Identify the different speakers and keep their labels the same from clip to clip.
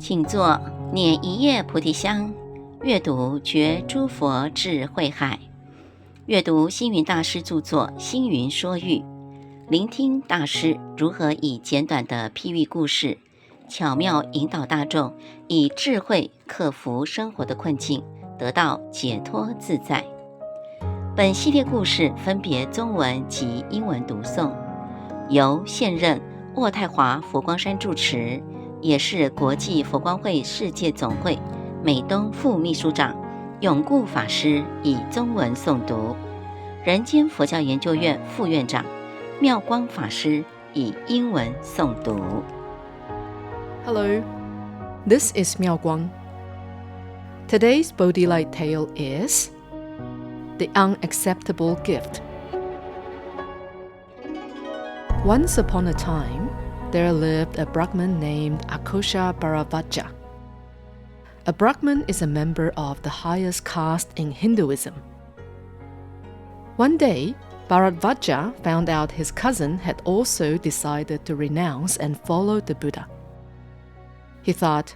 Speaker 1: 请坐，捻一叶菩提香，阅读觉诸佛智慧海，阅读星云大师著作《星云说喻》，聆听大师如何以简短的譬喻故事，巧妙引导大众以智慧克服生活的困境，得到解脱自在。本系列故事分别中文及英文读诵，由现任渥太华佛光山住持，也是国际佛光会世界总会美东副秘书长永固法师以中文诵读，人间佛教研究院副院长妙光法师以英文诵读。
Speaker 2: Hello, this is Miao Guang. Today's Bodhi Light Tale is The Unacceptable Gift. Once upon a time, there lived a Brahmin named Akosha Bharavaja. A Brahmin is a member of the highest caste in Hinduism. One day, Bharavaja found out his cousin had also decided to renounce and follow the Buddha. He thought,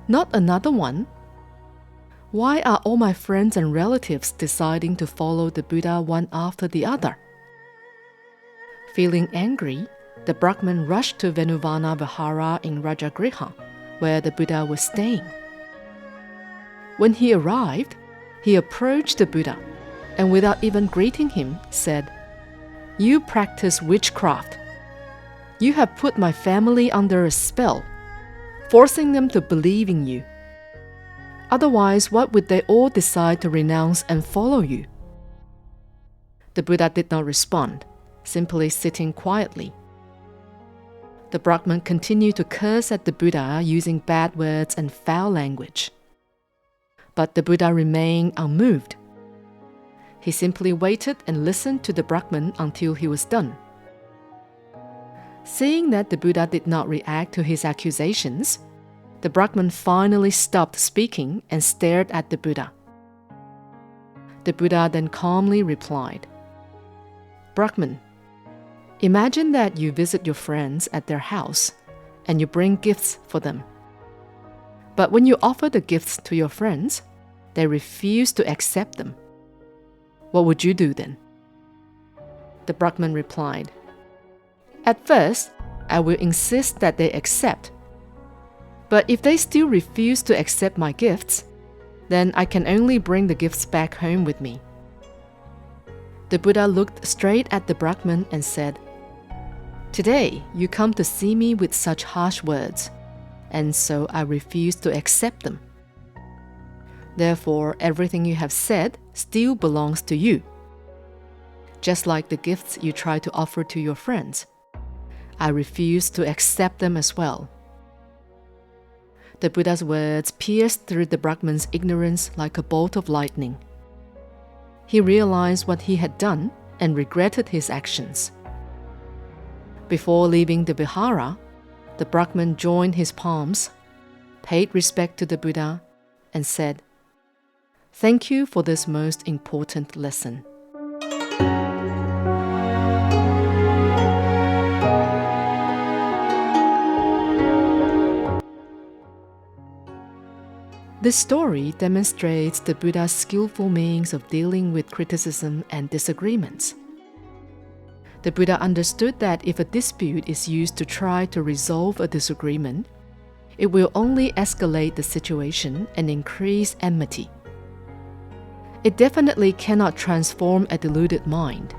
Speaker 2: "Not another one? Why are all my friends and relatives deciding to follow the Buddha one after the other?" Feeling angry, the Brahmin rushed to Venuvana Vihara in Rajagriha, where the Buddha was staying. When he arrived, he approached the Buddha and without even greeting him, said, "You practice witchcraft. You have put my family under a spell, forcing them to believe in you. Otherwise, what would they all decide to renounce and follow you?" The Buddha did not respond, simply sitting quietly. The Brahmin continued to curse at the Buddha using bad words and foul language. But the Buddha remained unmoved. He simply waited and listened to the Brahmin until he was done. Seeing that the Buddha did not react to his accusations, the Brahmin finally stopped speaking and stared at the Buddha. The Buddha then calmly replied, "Brahmin, imagine that you visit your friends at their house and you bring gifts for them. But when you offer the gifts to your friends, they refuse to accept them. What would you do then?" The Brahmin replied, "At first, I will insist that they accept. But if they still refuse to accept my gifts, then I can only bring the gifts back home with me." The Buddha looked straight at the Brahmin and said, "Today you come to see me with such harsh words, and so I refuse to accept them. Therefore, everything you have said still belongs to you. Just like the gifts you try to offer to your friends, I refuse to accept them as well." The Buddha's words pierced through the Brahmin's ignorance like a bolt of lightning. He realized what he had done and regretted his actions. Before leaving the Vihara, the Brahmin joined his palms, paid respect to the Buddha, and said, "Thank you for this most important lesson." This story demonstrates the Buddha's skillful means of dealing with criticism and disagreements. The Buddha understood that if a dispute is used to try to resolve a disagreement, it will only escalate the situation and increase enmity. It definitely cannot transform a deluded mind,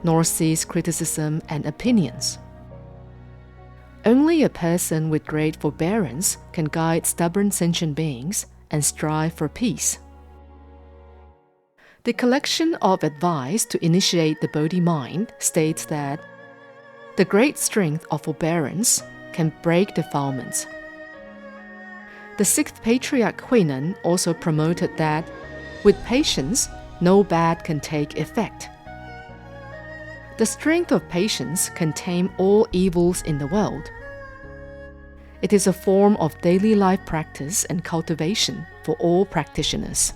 Speaker 2: nor cease criticism and opinions. Only a person with great forbearance can guide stubborn sentient beings and strive for peace. The collection of advice to initiate the Bodhi mind states that the great strength of forbearance can break defilements. The sixth patriarch Huineng also promoted that with patience, no bad can take effect. The strength of patience can tame all evils in the world. It is a form of daily life practice and cultivation for all practitioners.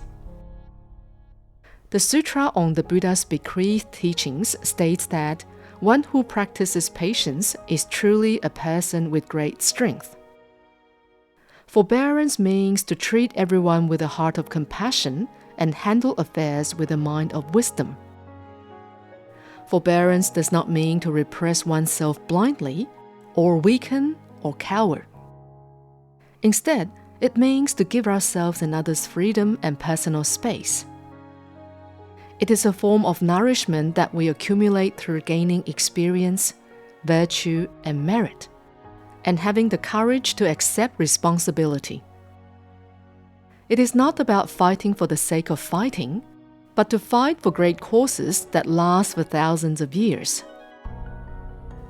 Speaker 2: The Sutra on the Buddha's bequeathed teachings states that one who practices patience is truly a person with great strength. Forbearance means to treat everyone with a heart of compassion and handle affairs with a mind of wisdom. Forbearance does not mean to repress oneself blindly, or weaken or cower. Instead, it means to give ourselves and others freedom and personal space. It is a form of nourishment that we accumulate through gaining experience, virtue, and merit, and having the courage to accept responsibility. It is not about fighting for the sake of fighting, but to fight for great causes that last for thousands of years.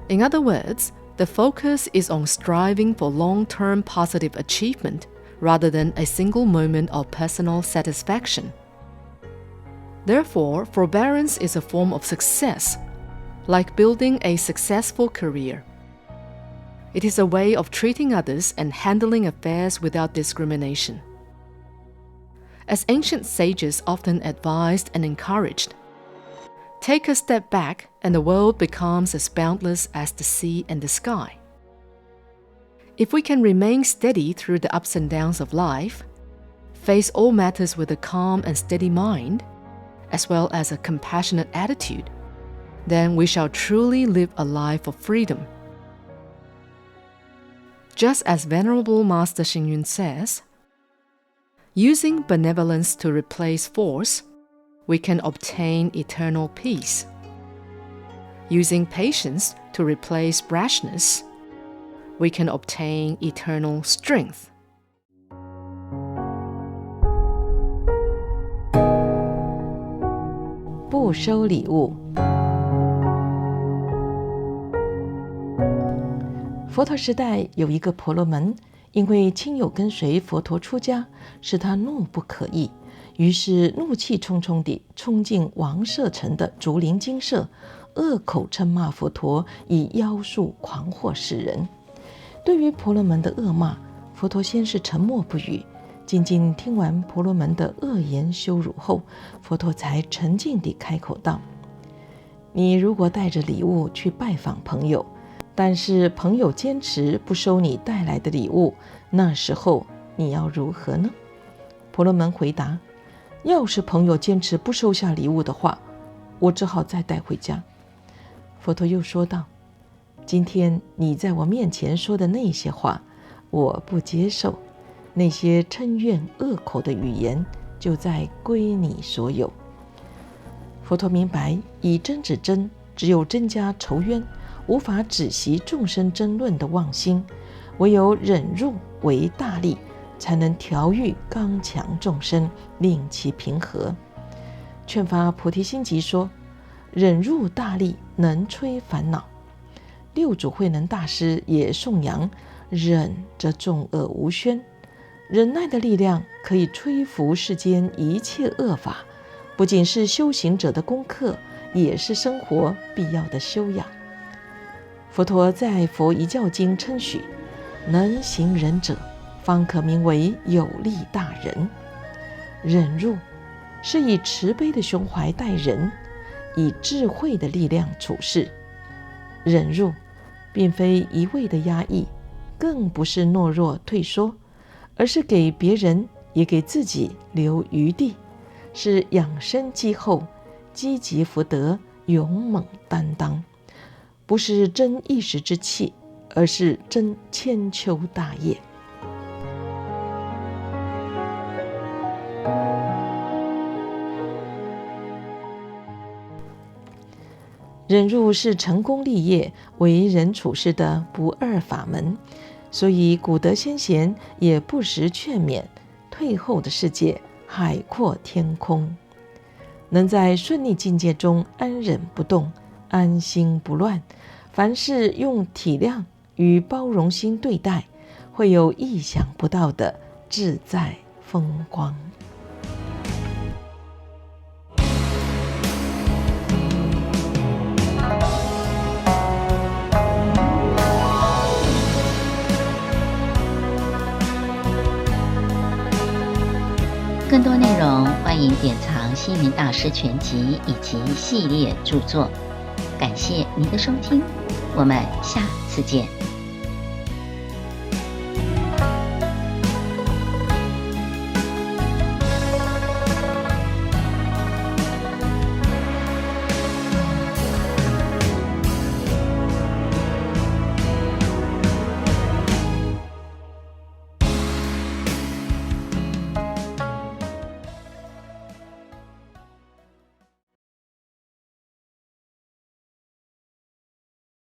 Speaker 2: In other words, the focus is on striving for long-term positive achievement rather than a single moment of personal satisfaction. Therefore, forbearance is a form of success, like building a successful career. It is a way of treating others and handling affairs without discrimination. As ancient sages often advised and encouraged, take a step back and the world becomes as boundless as the sea and the sky. If we can remain steady through the ups and downs of life, face all matters with a calm and steady mind, as well as a compassionate attitude, then we shall truly live a life of freedom. Just as Venerable Master Xing Yun says, using benevolence to replace force, we can obtain eternal peace. Using patience to replace brashness, we can obtain eternal strength.
Speaker 3: 不收礼物。佛陀时代有一个婆罗门，因为亲友跟随佛陀出家，使他怒不可遏，于是怒气冲冲地冲进王舍城的竹林精舍，恶口称骂佛陀，以妖术狂惑世人。对于婆罗门的恶骂，佛陀先是沉默不语，静静听完婆罗门的恶言羞辱后，佛陀才沉静地开口道：你如果带着礼物去拜访朋友，但是朋友坚持不收你带来的礼物，那时候你要如何呢？婆罗门回答：要是朋友坚持不收下礼物的话，我只好再带回家。佛陀又说道：今天你在我面前说的那些话，我不接受，那些嗔怨恶口的语言就在归你所有。佛陀明白，以真指真，只有增加仇冤，无法止息众生争论的妄心，唯有忍辱为大力，才能调御刚强众生，令其平和。劝发菩提心集说：忍辱大力能摧烦恼。六祖慧能大师也颂扬忍则众恶无宣，忍耐的力量可以摧伏世间一切恶法，不仅是修行者的功课，也是生活必要的修养。佛陀在《佛遗教经》称许：能行忍者，方可名为有力大人。忍辱是以慈悲的胸怀待人，以智慧的力量处事。忍辱并非一味的压抑，更不是懦弱退缩，而是给别人也给自己留余地，是养生积厚，积极福德，勇猛担当，不是争一时之气，而是争千秋大业。忍辱是成功立业、为人处事的不二法门，所以古德先贤也不时劝勉：退后的世界，海阔天空。能在顺利境界中安忍不动，安心不乱，凡事用体谅与包容心对待，会有意想不到的自在风光。
Speaker 1: 更多内容欢迎典藏星云大师全集以及系列著作。感谢您的收听，我们下次见。